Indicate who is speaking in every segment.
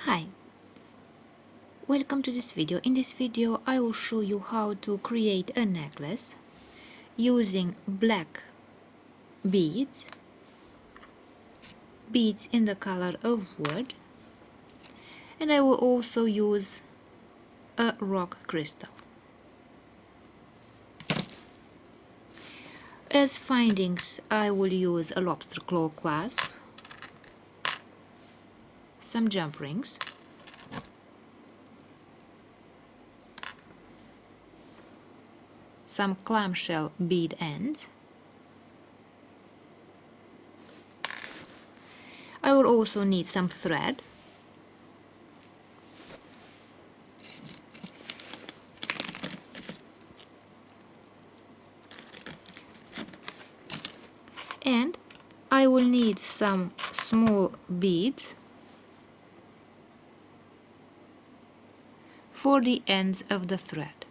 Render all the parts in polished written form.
Speaker 1: Hi, welcome to this video. In this video I will show you how to create a necklace using black beads in the color of wood, and I will also use a rock crystal. As findings I will use a lobster claw clasp, some jump rings, some clamshell bead ends. I will also need some thread, and I will need some small beads for the ends of the thread.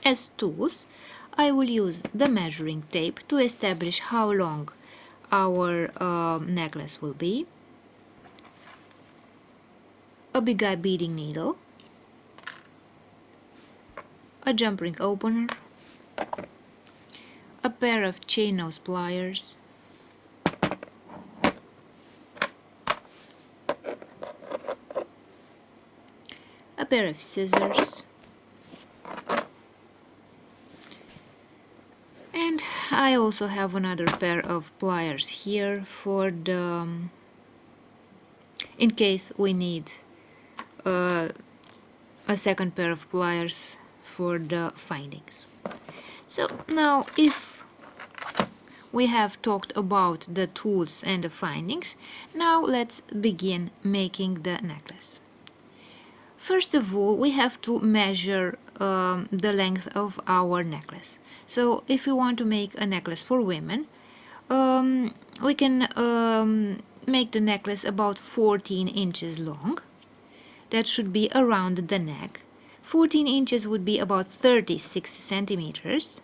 Speaker 1: As tools, I will use the measuring tape to establish how long our necklace will be, a big eye beading needle, a jump ring opener, a pair of chain nose pliers, a pair of scissors, and I also have another pair of pliers here for the in case we need a second pair of pliers for the findings. So now, if we have talked about the tools and the findings, now let's begin making the necklace. First of all, we have to measure the length of our necklace. So if we want to make a necklace for women, we can make the necklace about 14 inches long. That should be around the neck. 14 inches would be about 36 centimeters.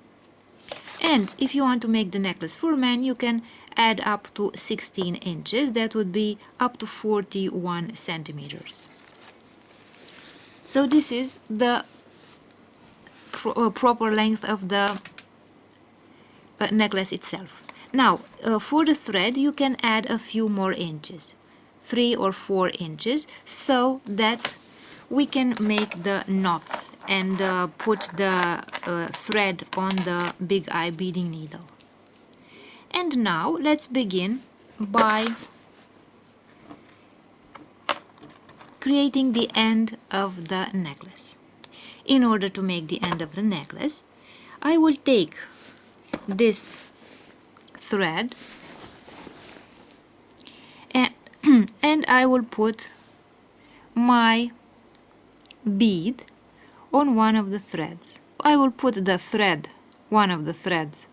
Speaker 1: And if you want to make the necklace for men, you can add up to 16 inches. That would be up to 41 centimeters. So this is the proper length of the necklace itself. Now, for the thread, you can add a few more inches, 3 or 4 inches, so that we can make the knots and put the thread on the big eye beading needle. And now let's begin by creating the end of the necklace. In order to make the end of the necklace, I will take this thread and I will put my bead on one of the threads. I will put the thread, one of the threads,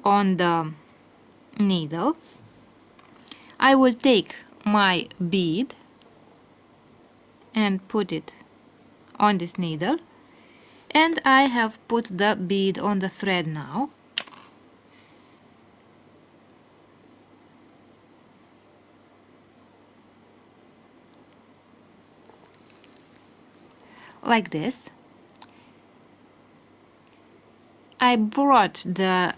Speaker 1: on the needle. I will take my bead and put it on this needle, and I have put the bead on the thread now. Like this. I brought the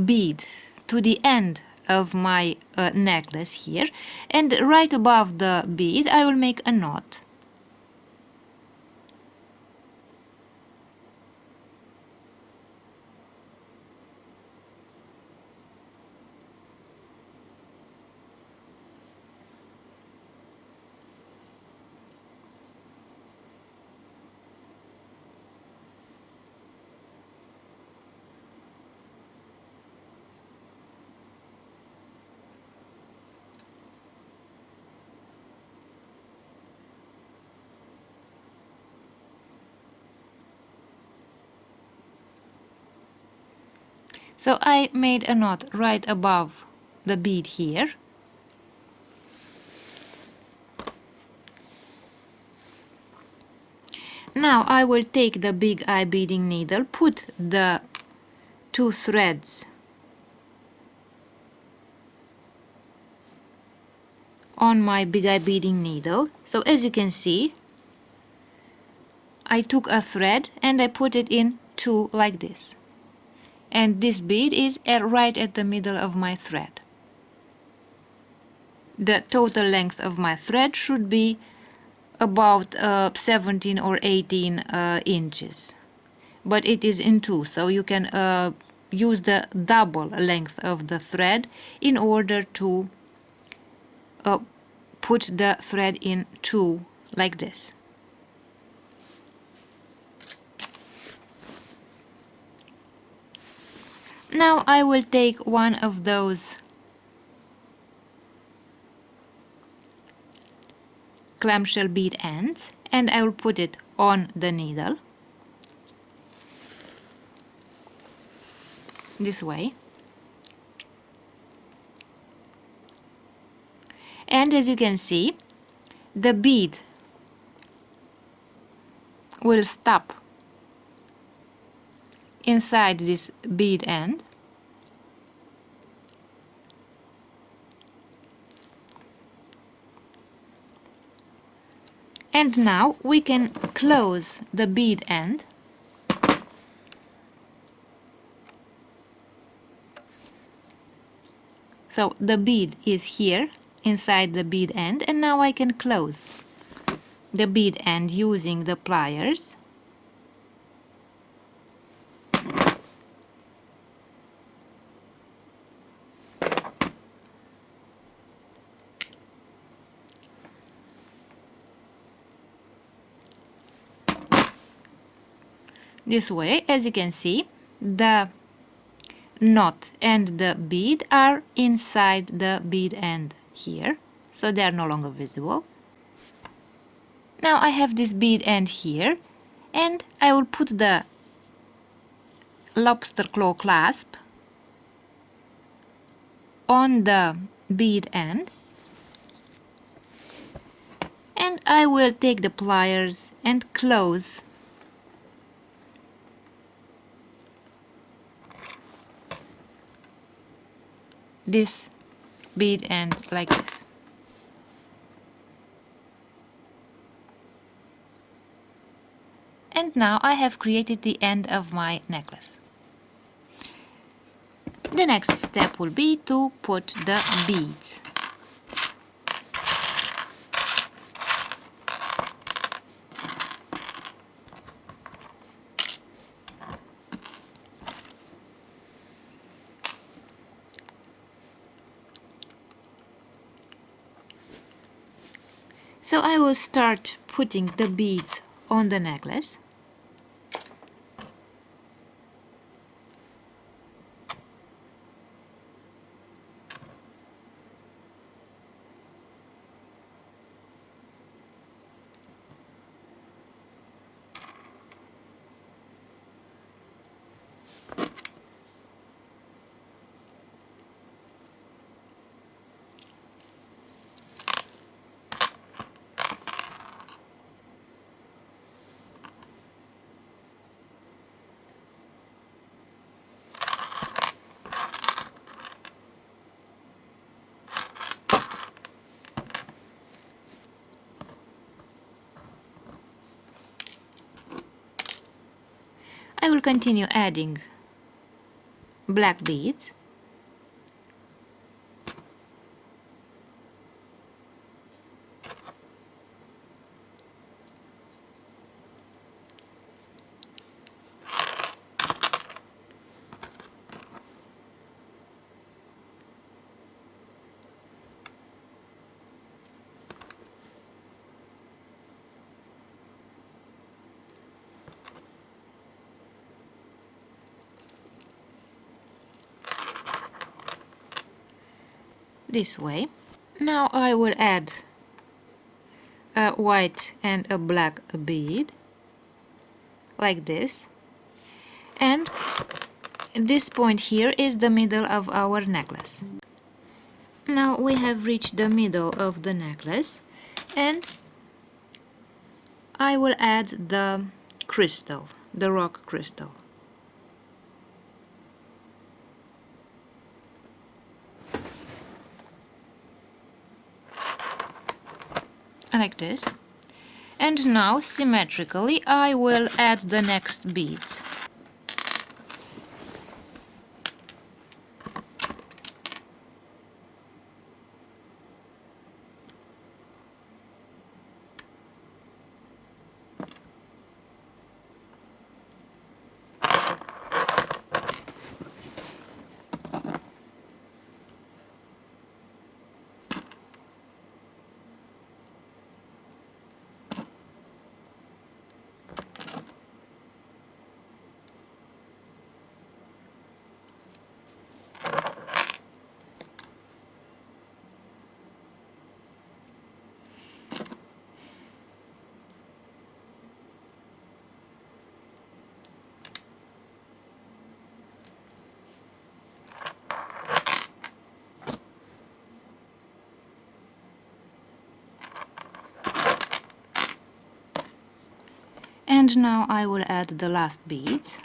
Speaker 1: bead to the end of my necklace here, and right above the bead I will make a knot. So I made a knot right above the bead here. Now I will take the big eye beading needle, put the two threads on my big eye beading needle. So as you can see, I took a thread and I put it in two like this. And this bead is right at the middle of my thread. The total length of my thread should be about 17 or 18 inches. But it is in two, so you can use the double length of the thread in order to put the thread in two like this. Now I will take one of those clamshell bead ends and I will put it on the needle this way. And as you can see, the bead will stop inside this bead end. And now we can close the bead end so the bead is here inside the bead end, and now I can close the bead end using the pliers. This way, as you can see, the knot and the bead are inside the bead end here, so they are no longer visible. Now I have this bead end here, and I will put the lobster claw clasp on the bead end, and I will take the pliers and close this bead end like this. And now I have created the end of my necklace. The next step will be to put the beads. So I will start putting the beads on the necklace. I will continue adding black beads. This way. Now I will add a white and a black bead like this, and this point here is the middle of our necklace. Now we have reached the middle of the necklace, and I will add the crystal, the rock crystal. like this. And now, symmetrically, I will add the next beads. And now I will add the last beads.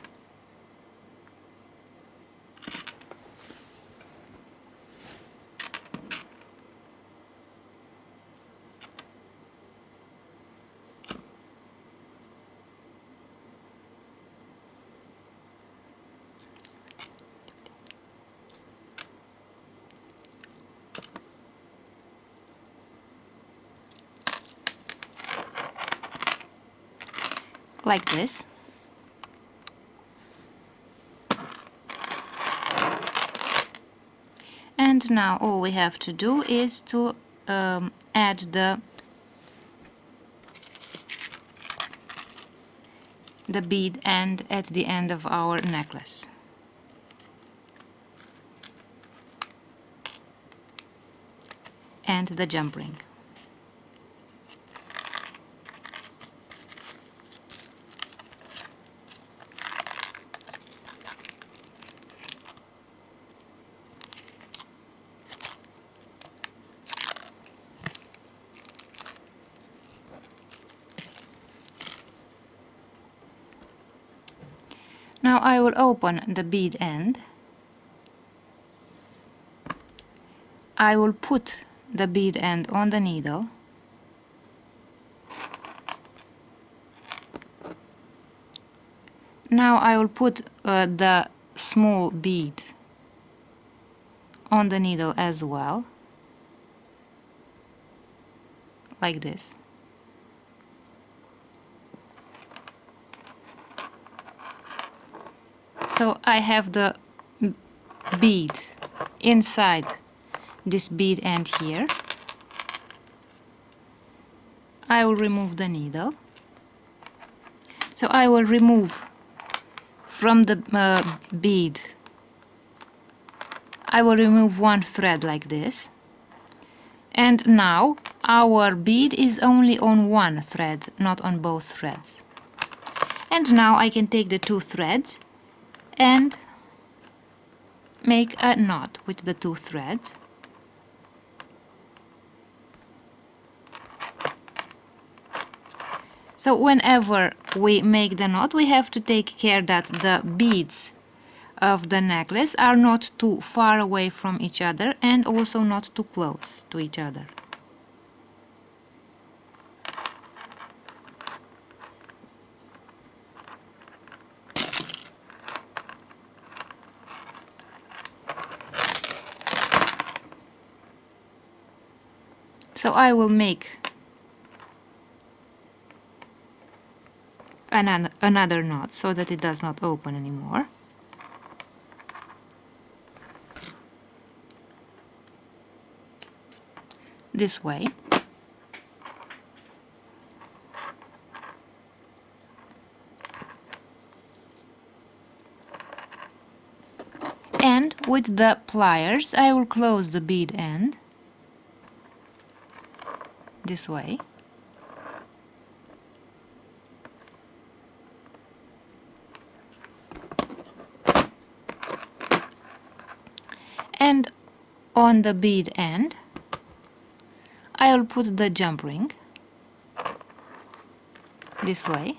Speaker 1: Like this. And now all we have to do is to add the bead end at the end of our necklace. And the jump ring. Now I will open the bead end. I will put the bead end on the needle. Now I will put the small bead on the needle as well, like this. So I have the bead inside this bead end here. I will remove the needle. So I will remove from the bead, I will remove one thread like this. And now our bead is only on one thread, not on both threads. And now I can take the two threads and make a knot with the two threads. So whenever we make the knot, we have to take care that the beads of the necklace are not too far away from each other and also not too close to each other. So I will make another knot so that it does not open anymore. This way. And with the pliers I will close the bead end this way. And on the bead end I will put the jump ring this way,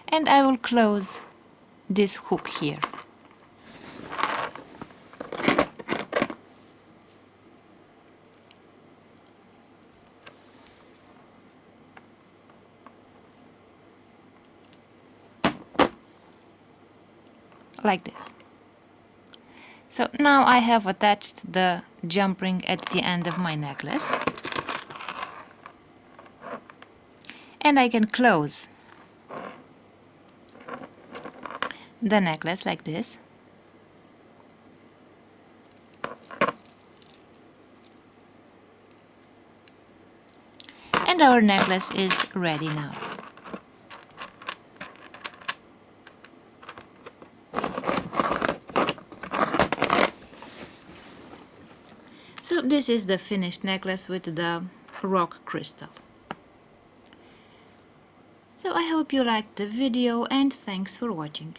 Speaker 1: and I will close this hook here. like this. So now I have attached the jump ring at the end of my necklace, and I can close the necklace like this. And our necklace is ready now. So this is the finished necklace with the rock crystal. So I hope you liked the video and thanks for watching.